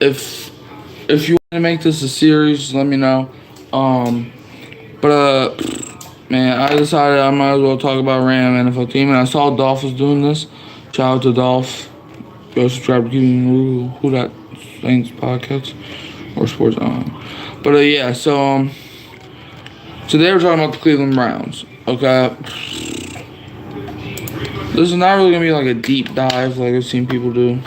if you want to make this a series, let me know. But man, I decided I might as well talk about random NFL team, and I saw Dolph was doing this. Shout out to Dolph. Go subscribe to Who That Saints podcast or Sports on. But yeah, so today we're talking about the Cleveland Browns. Okay, this is not really gonna be like a deep dive like I've seen people do.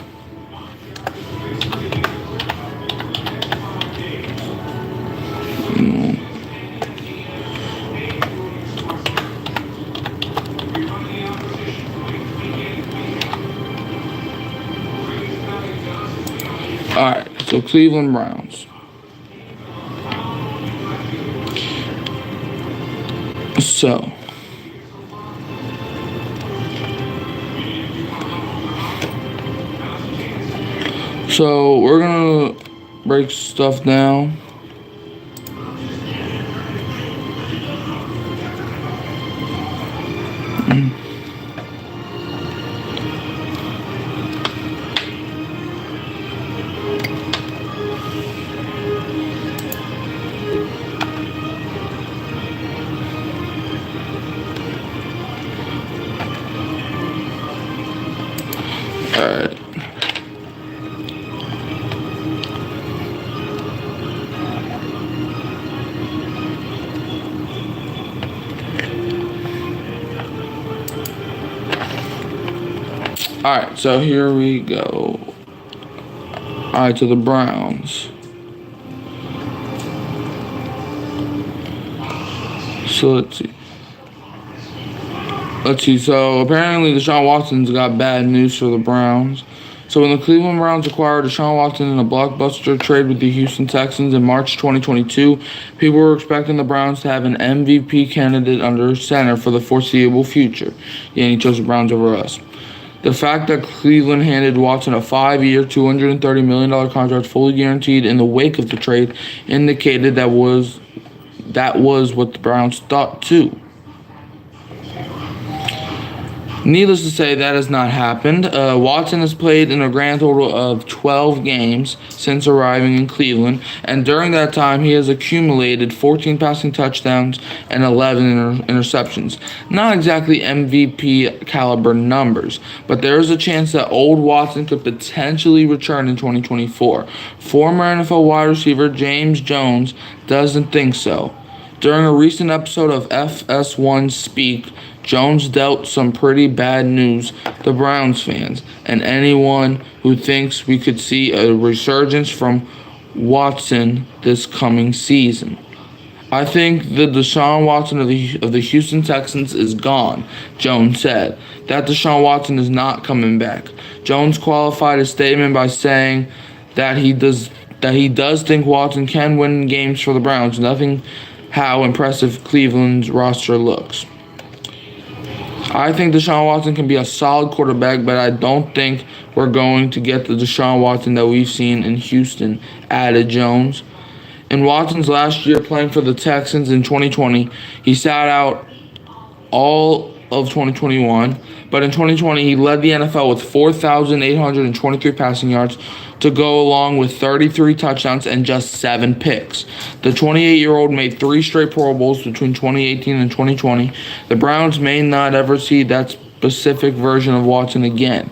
Alright, so Cleveland Browns. So we're gonna break stuff down. Alright. Alright, so here we go. Alright, to the Browns. So let's see. So apparently Deshaun Watson's got bad news for the Browns. So when the Cleveland Browns acquired Deshaun Watson in a blockbuster trade with the Houston Texans in March 2022, people were expecting the Browns to have an MVP candidate under center for the foreseeable future. Yeah, and he chose the Browns over us. The fact that Cleveland handed Watson a 5-year, $230 million contract fully guaranteed in the wake of the trade indicated that was what the Browns thought too. Needless to say, that has not happened. Watson has played in a grand total of 12 games since arriving in Cleveland, and during that time, he has accumulated 14 passing touchdowns and 11 interceptions. Not exactly MVP caliber numbers, but there is a chance that old Watson could potentially return in 2024. Former NFL wide receiver James Jones doesn't think so. During a recent episode of FS1 Speak, Jones dealt some pretty bad news to Browns fans and anyone who thinks we could see a resurgence from Watson this coming season. I think the Deshaun Watson of the Houston Texans is gone, Jones said. That Deshaun Watson is not coming back. Jones qualified his statement by saying that he does think Watson can win games for the Browns, nothing how impressive Cleveland's roster looks. I think Deshaun Watson can be a solid quarterback, but I don't think we're going to get the Deshaun Watson that we've seen in Houston, added Jones. In Watson's last year playing for the Texans in 2020, he sat out all of 2021, but in 2020 he led the NFL with 4,823 passing yards to go along with 33 touchdowns and just 7 picks. The 28-year-old made 3 straight Pro Bowls between 2018 and 2020. The Browns may not ever see that specific version of Watson again,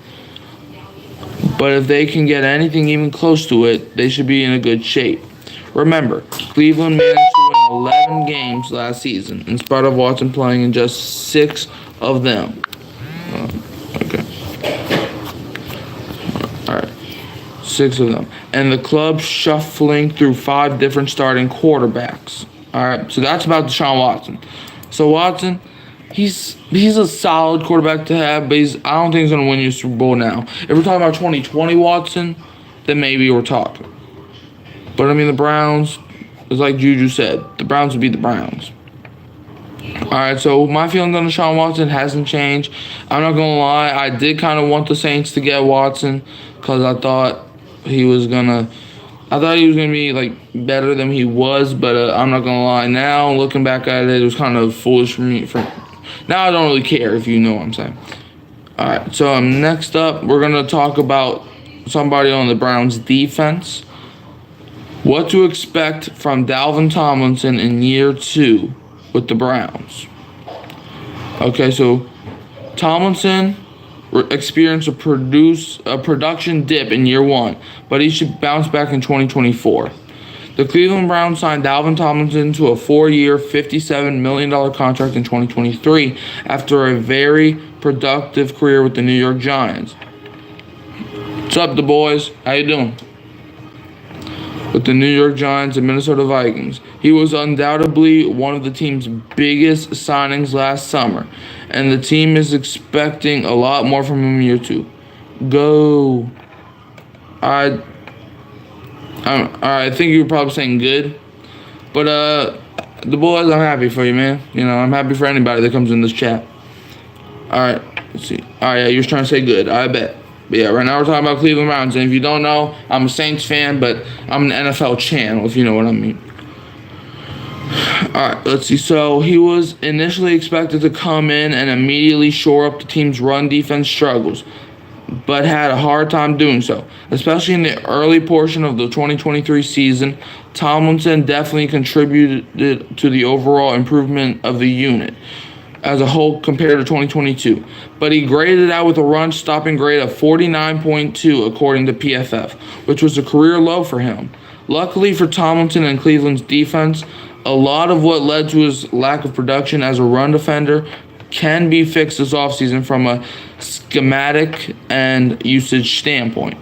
but if they can get anything even close to it, they should be in a good shape. Remember, Cleveland managed to win 11 games last season, in spite of Watson playing in just 6 of them. Okay. All right. 6 of them. And the club shuffling through 5 different starting quarterbacks. All right. So that's about Deshaun Watson. So Watson, he's a solid quarterback to have, but I don't think he's going to win you a Super Bowl now. If we're talking about 2020 Watson, then maybe we're talking. But I mean, the Browns, it's like Juju said, the Browns would be the Browns. Alright, so my feelings on Deshaun Watson hasn't changed. I'm not going to lie, I did kind of want the Saints to get Watson because I thought he was going to be like better than he was, but I'm not going to lie. Now, looking back at it, it was kind of foolish for me. Now I don't really care, if you know what I'm saying. Alright, so next up, we're going to talk about somebody on the Browns defense. What to expect from Dalvin Tomlinson in year 2 with the Browns. Okay, so Tomlinson experienced a production dip in year 1, but he should bounce back in 2024. The Cleveland Browns signed Dalvin Tomlinson to a 4-year, $57 million contract in 2023 after a very productive career with the New York Giants. What's up, the boys? How you doing? With the New York Giants and Minnesota Vikings. He was undoubtedly one of the team's biggest signings last summer, and the team is expecting a lot more from him in year 2. Go. I think you were probably saying good, but the boys, I'm happy for you, man. You know, I'm happy for anybody that comes in this chat. All right, let's see. All right, yeah, you were trying to say good. I bet. But yeah, right now we're talking about Cleveland Browns, and if you don't know, I'm a Saints fan, but I'm an NFL channel, if you know what I mean. All right, let's see. So he was initially expected to come in and immediately shore up the team's run defense struggles, but had a hard time doing so. Especially in the early portion of the 2023 season, Tomlinson definitely contributed to the overall improvement of the unit as a whole compared to 2022. But he graded out with a run stopping grade of 49.2 according to PFF, which was a career low for him. Luckily for Tomlinson and Cleveland's defense, a lot of what led to his lack of production as a run defender can be fixed this offseason from a schematic and usage standpoint.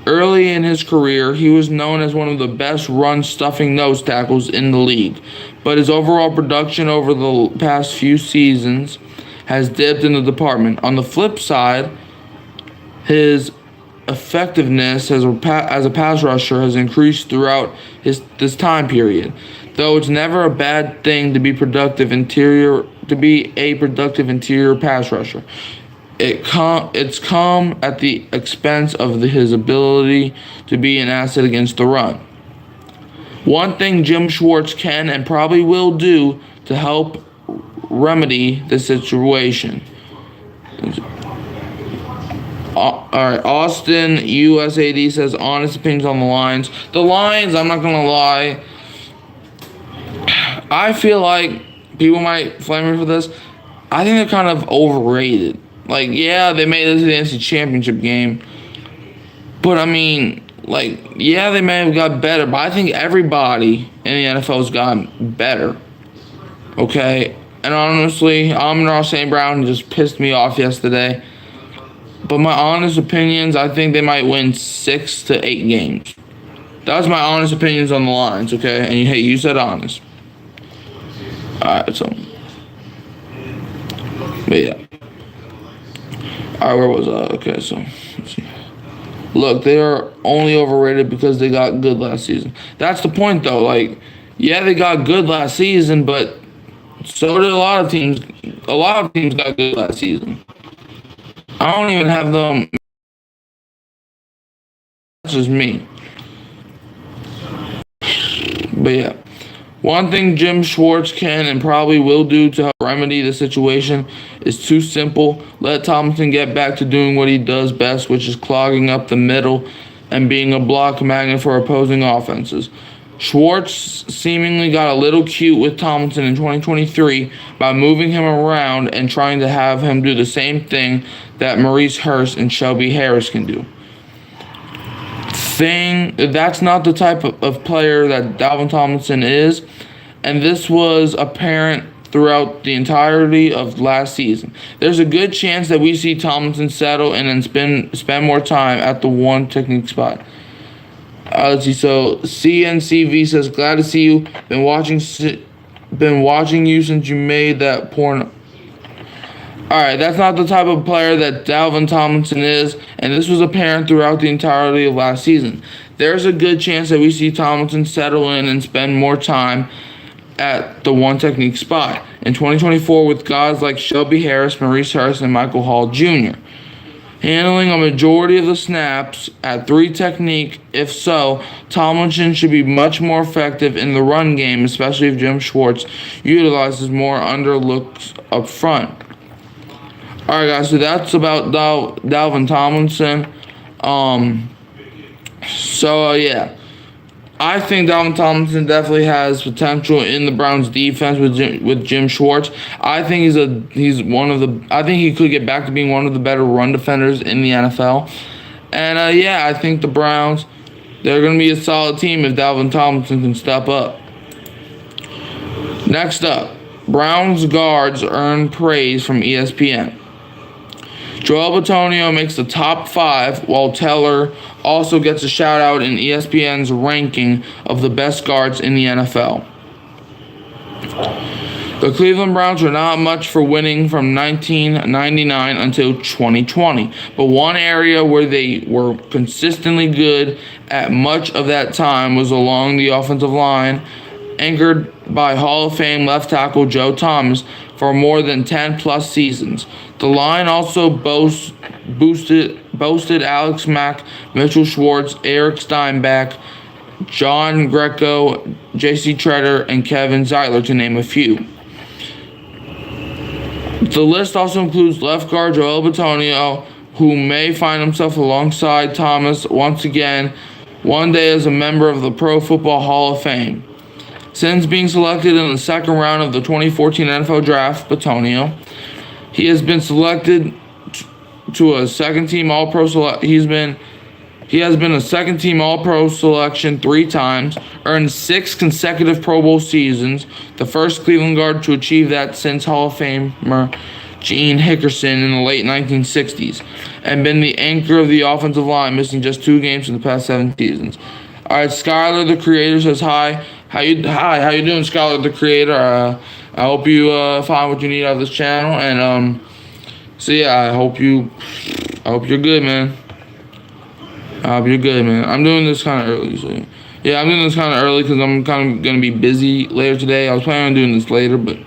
Early in his career, he was known as one of the best run-stuffing nose tackles in the league, but his overall production over the past few seasons has dipped in the department. On the flip side, his effectiveness as a pass rusher has increased throughout this time period, though it's never a bad thing to be a productive interior pass rusher. It's come at the expense of his ability to be an asset against the run. One thing Jim Schwartz can and probably will do to help remedy the situation. All right, Austin USAD says honest opinions on the Lions. The Lions, I'm not gonna lie, I feel like people might flame me for this. I think they're kind of overrated. Like, yeah, they made it to the NFC Championship game. But, I mean, like, yeah, they may have got better. But I think everybody in the NFL has gotten better. Okay? And honestly, Amon-Ra St. Brown just pissed me off yesterday. But my honest opinions, I think they might win 6 to 8 games. That's my honest opinions on the Lions, okay? And, hey, you said honest. Alright, so. But, yeah. Alright, where was I? Okay, so let's see. Look, they are only overrated because they got good last season. That's the point, though. Like, yeah, they got good last season, but so did a lot of teams. A lot of teams got good last season. I don't even have them. That's just me. But yeah. One thing Jim Schwartz can and probably will do to help remedy the situation is too simple. Let Tomlinson get back to doing what he does best, which is clogging up the middle and being a block magnet for opposing offenses. Schwartz seemingly got a little cute with Tomlinson in 2023 by moving him around and trying to have him do the same thing that Maurice Hurst and Shelby Harris can do. That's not the type of player that Dalvin Tomlinson is, and this was apparent throughout the entirety of last season. There's a good chance that we see Tomlinson settle in and spend more time at the one technique spot. Let's see. So CNCV says, glad to see you. Been watching you since you made that porno. Alright, that's not the type of player that Dalvin Tomlinson is, and this was apparent throughout the entirety of last season. There's a good chance that we see Tomlinson settle in and spend more time at the one technique spot in 2024 with guys like Shelby Harris, Maurice Hurst, and Michael Hall Jr. Handling a majority of the snaps at 3 technique. If so, Tomlinson should be much more effective in the run game, especially if Jim Schwartz utilizes more underlooks up front. Alright, guys, so that's about Dalvin Tomlinson. Yeah. I think Dalvin Tomlinson definitely has potential in the Browns defense with Jim Schwartz. I think I think he could get back to being one of the better run defenders in the NFL. And I think the Browns, they're going to be a solid team if Dalvin Tomlinson can step up. Next up, Browns guards earn praise from ESPN. Joel Bitonio makes the top 5, while Teller also gets a shout out in ESPN's ranking of the best guards in the NFL. The Cleveland Browns were not much for winning from 1999 until 2020, but one area where they were consistently good at much of that time was along the offensive line, anchored by Hall of Fame left tackle Joe Thomas for more than 10 plus seasons. The line also boasted Alex Mack, Mitchell Schwartz, Eric Steinbach, John Greco, J.C. Tretter, and Kevin Zeitler, to name a few. The list also includes left guard Joel Bitonio, who may find himself alongside Thomas once again one day as a member of the Pro Football Hall of Fame. Since being selected in the second round of the 2014 NFL Draft, Bitonio, he has been selected to a second-team All-Pro He has been a second-team All-Pro selection 3 times, earned 6 consecutive Pro Bowl seasons, the first Cleveland guard to achieve that since Hall of Famer Gene Hickerson in the late 1960s, and been the anchor of the offensive line, missing just 2 games in the past 7 seasons. All right, Skylar, the creator, says hi. How you doing, Skylar, the creator? I hope you find what you need out of this channel, and I hope you're good, man. I hope you're good, man. I'm doing this kind of early, so yeah, I'm doing this kind of early because I'm kind of gonna be busy later today. I was planning on doing this later, but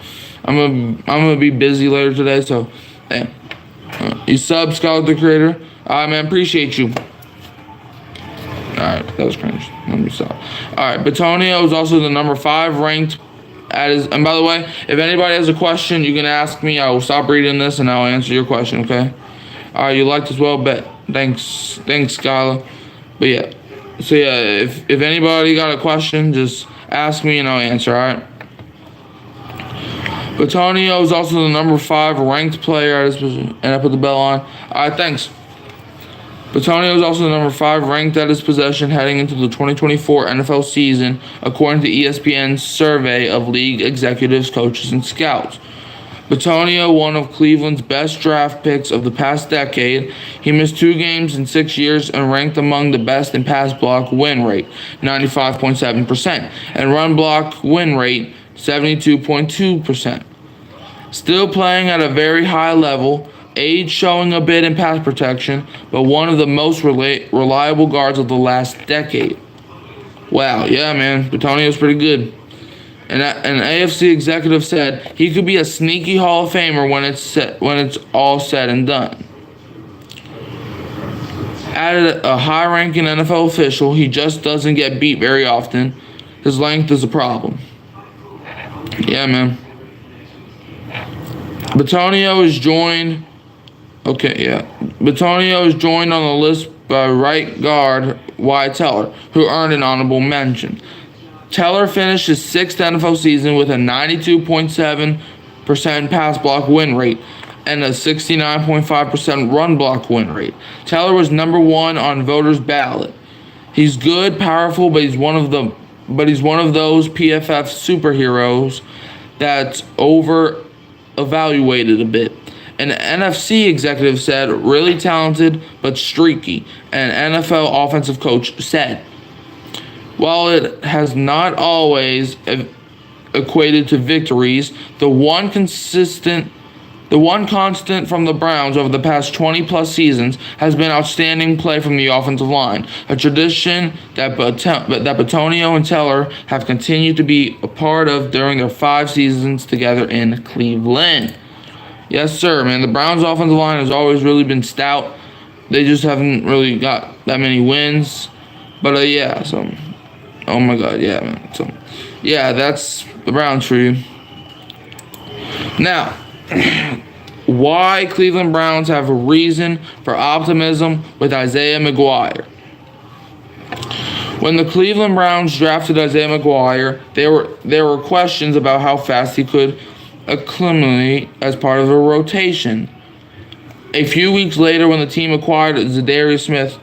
I'm gonna be busy later today, so hey, you sub, Skylar, the creator. All right, man, appreciate you. Alright, that was cringe. Let me stop. Alright, Bitonio is also the number 5 ranked and by the way, if anybody has a question, you can ask me. I will stop reading this and I'll answer your question, okay? Alright, you liked as well, bet. Thanks, Skylar. But yeah. So yeah, if anybody got a question, just ask me and I'll answer, alright? Bitonio is also the number 5 ranked player at his position. And I put the bell on. Alright, thanks. Bitonio is also the number 5 ranked at his possession heading into the 2024 NFL season, according to ESPN's survey of league executives, coaches, and scouts. Bitonio, one of Cleveland's best draft picks of the past decade, he missed 2 games in 6 years and ranked among the best in pass block win rate, 95.7%, and run block win rate, 72.2%. Still playing at a very high level, age showing a bit in pass protection, but one of the most reliable guards of the last decade. Wow, yeah, man, Bitonio's pretty good. And an AFC executive said he could be a sneaky Hall of Famer when it's all said and done. Added a high-ranking NFL official, he just doesn't get beat very often. His length is a problem. Yeah, man. Bitonio is joined on the list by right guard Wyatt Teller, who earned an honorable mention. Teller finished his 6th NFL season with a 92.7% pass block win rate and a 69.5% run block win rate. Teller was number 1 on voters' ballot. He's good, powerful, but he's one of those PFF superheroes that's over-evaluated a bit. An NFC executive said, really talented but streaky, an NFL offensive coach said. While it has not always equated to victories, the one constant from the Browns over the past 20-plus seasons has been outstanding play from the offensive line, a tradition that Bitonio and Teller have continued to be a part of during their 5 seasons together in Cleveland. Yes, sir, man. The Browns' offensive line has always really been stout. They just haven't really got that many wins. But, oh, my God, yeah, man. So, yeah, that's the Browns for you. Now, why Cleveland Browns have a reason for optimism with Isaiah McGuire. When the Cleveland Browns drafted Isaiah McGuire, there were questions about how fast he could acclimate as part of a rotation. A few weeks later, when the team acquired Zadarius Smith,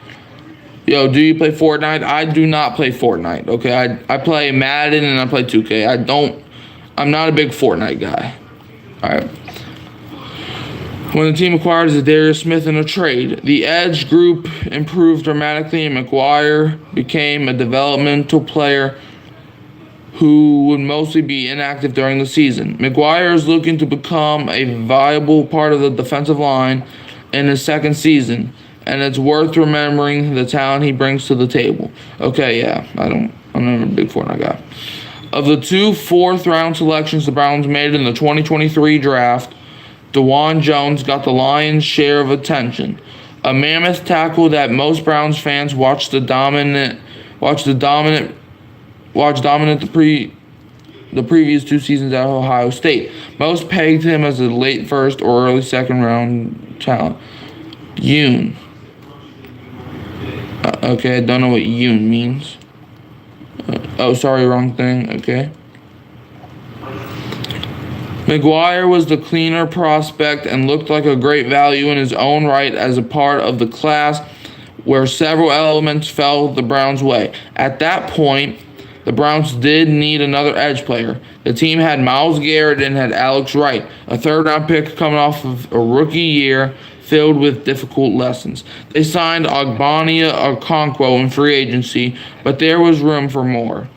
do you play Fortnite? I do not play Fortnite. Okay, I play Madden and I play 2K. I'm not a big Fortnite guy. All right. When the team acquired Zadarius Smith in a trade, the edge group improved dramatically, and McGuire became a developmental player who would mostly be inactive during the season. McGuire is looking to become a viable part of the defensive line in his second season, and it's worth remembering the talent he brings to the table. Okay, yeah, I'm not a big Fortnite guy. Of the 2 fourth-round selections the Browns made in the 2023 draft, DeJuan Jones got the lion's share of attention. A mammoth tackle that most Browns fans watched dominant the previous 2 seasons at Ohio State. Most pegged him as a late first or early second round talent. Yoon. Okay, I don't know what Yoon means. Sorry, wrong thing. Okay. McGuire was the cleaner prospect and looked like a great value in his own right as a part of the class where several elements fell the Browns' way. At that point, the Browns did need another edge player. The team had Myles Garrett and had Alex Wright, a third-round pick coming off of a rookie year filled with difficult lessons. They signed Ogbonnia Okonkwo in free agency, but there was room for more.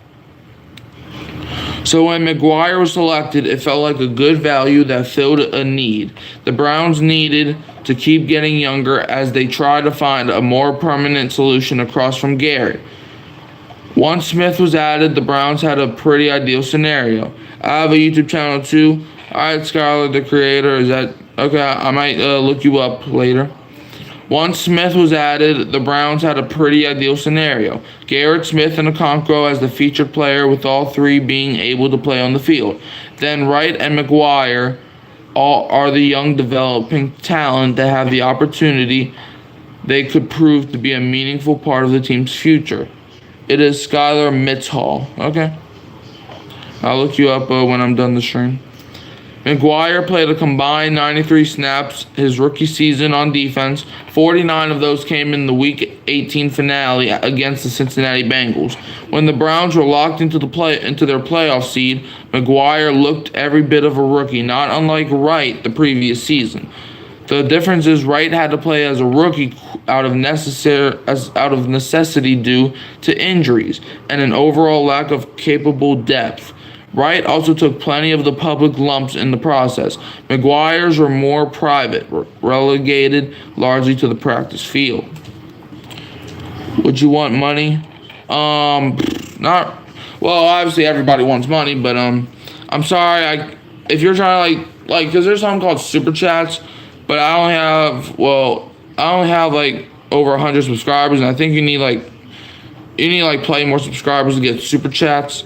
So when McGuire was selected, it felt like a good value that filled a need. The Browns needed to keep getting younger as they tried to find a more permanent solution across from Garrett. Once Smith was added, the Browns had a pretty ideal scenario. I have a YouTube channel too. Alright, Skylar, the creator, is that okay? I might look you up later. Once Smith was added, the Browns had a pretty ideal scenario. Garrett, Smith, and Okonkwo as the featured player, with all 3 being able to play on the field. Then Wright and McGuire are the young developing talent that have the opportunity they could prove to be a meaningful part of the team's future. It is Skylar Mitchell. Okay. I'll look you up when I'm done the stream. McGuire played a combined 93 snaps his rookie season on defense. 49 of those came in the Week 18 finale against the Cincinnati Bengals. When the Browns were locked into their playoff seed, McGuire looked every bit of a rookie, not unlike Wright the previous season. The difference is Wright had to play as a rookie out of necessity due to injuries and an overall lack of capable depth. Wright also took plenty of the public lumps in the process. McGuire's were more private, relegated largely to the practice field. Would you want money? Not. Well, obviously everybody wants money, but I'm sorry. If you're trying to like, because there's something called super chats, but I only have like over 100 subscribers, and I think you need plenty more subscribers to get super chats.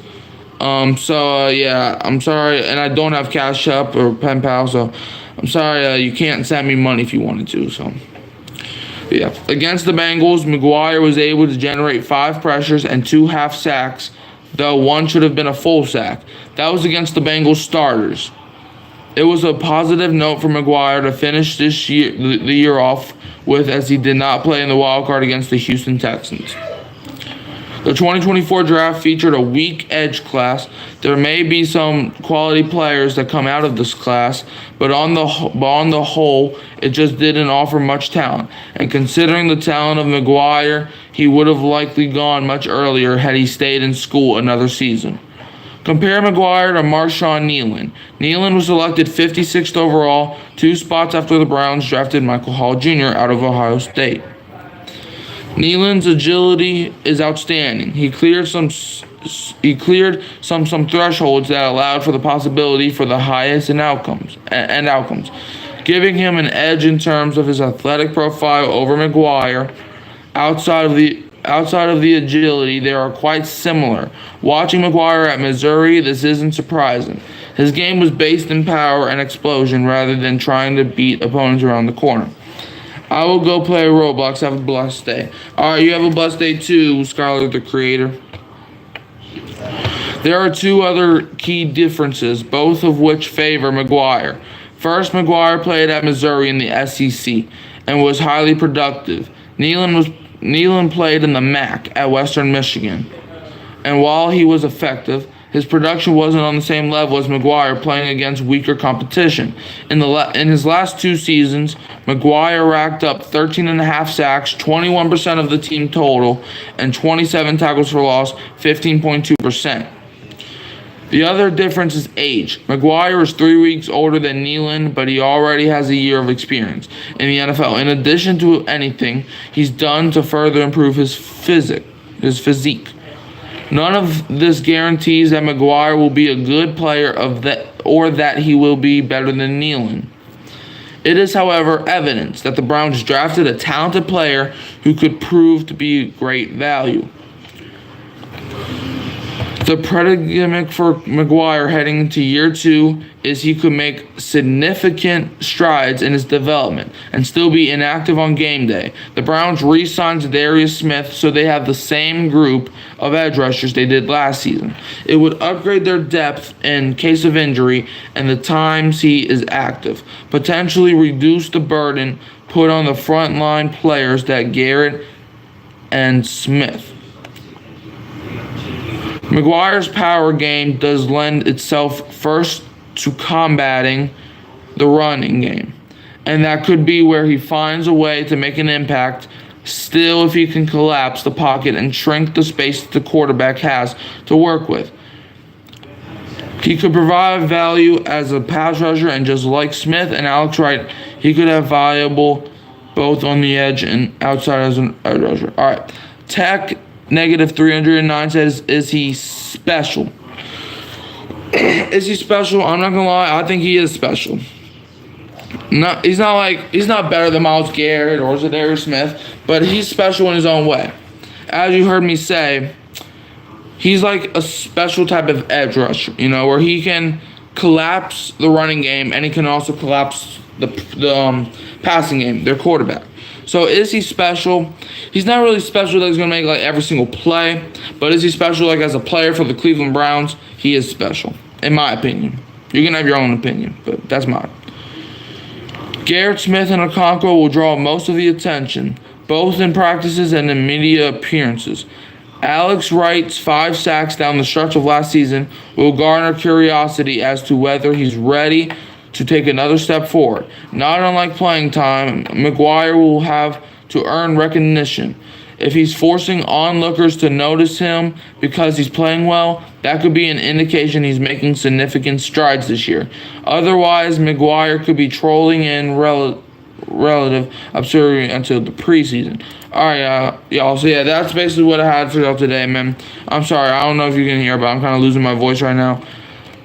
Yeah, I'm sorry, and I don't have Cash App or Pen Pal, so I'm sorry, you can't send me money if you wanted to, so. Yeah, against the Bengals, McGuire was able to generate 5 pressures and 2 half sacks, though one should have been a full sack. That was against the Bengals starters. It was a positive note for McGuire to finish the year off with, as he did not play in the wild card against the Houston Texans. The 2024 draft featured a weak edge class. There may be some quality players that come out of this class, but on the whole, it just didn't offer much talent. And considering the talent of McGuire, he would have likely gone much earlier had he stayed in school another season. Compare McGuire to Marshawn Kneeland. Kneeland was selected 56th overall, 2 spots after the Browns drafted Michael Hall Jr. out of Ohio State. Kneeland's agility is outstanding. He cleared some thresholds that allowed for the possibility for the highest outcomes, giving him an edge in terms of his athletic profile over McGuire. Outside of the agility, they are quite similar. Watching McGuire at Missouri, this isn't surprising. His game was based in power and explosion rather than trying to beat opponents around the corner. I will go play Roblox. Have a blessed day. Alright, you have a blessed day too, Skylar the Creator. There are two other key differences, both of which favor McGuire. First, McGuire played at Missouri in the SEC and was highly productive. Neyland played in the MAC at Western Michigan, and while he was effective, his production wasn't on the same level as McGuire playing against weaker competition. In his last 2 seasons, McGuire racked up 13.5 sacks, 21% of the team total, and 27 tackles for loss, 15.2%. The other difference is age. McGuire is 3 weeks older than Neyland, but he already has a year of experience in the NFL. In addition to anything he's done to further improve his physique. None of this guarantees that McGuire will be a good player or that he will be better than Neyland. It is, however, evidence that the Browns drafted a talented player who could prove to be great value. The predicament for McGuire heading into year 2 is he could make significant strides in his development and still be inactive on game day. The Browns re-signed Darius Smith, so they have the same group of edge rushers they did last season. It would upgrade their depth in case of injury and the times he is active, potentially reduce the burden put on the frontline players that Garrett and Smith. McGuire's power game does lend itself first to combating the running game, and that could be where he finds a way to make an impact. Still, if he can collapse the pocket and shrink the space the quarterback has to work with, he could provide value as a pass rusher, and just like Smith and Alex Wright, he could have valuable both on the edge and outside as an edge rusher. All right, Tech -309 says, is he special? Is he special? I'm not gonna lie, I think he is special. He's not better than Myles Garrett or Zadarius Smith, but he's special in his own way. As you heard me say, he's like a special type of edge rusher, where he can collapse the running game and he can also collapse the passing game, their quarterback. So is he special? He's not really special that he's going to make like every single play, but is he special like as a player for the Cleveland Browns? He is special, in my opinion. You can have your own opinion, but that's mine. Garrett Smith and Okonkwo will draw most of the attention, both in practices and in media appearances. Alex Wright's 5 sacks down the stretch of last season will garner curiosity as to whether he's ready to take another step forward. Not unlike playing time, McGuire will have to earn recognition. If he's forcing onlookers to notice him because he's playing well, that could be an indication he's making significant strides this year. Otherwise, McGuire could be trolling in relative absurdity until the preseason. Alright, y'all. So, yeah, that's basically what I had for y'all today, man. I'm sorry. I don't know if you can hear, but I'm kind of losing my voice right now.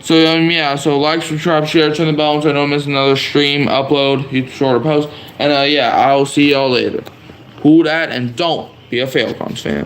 So, yeah, so like, subscribe, share, turn the bell so I don't miss another stream, upload, shorter post. And, yeah, I'll see y'all later. Who dat, and don't be a Falcons fan.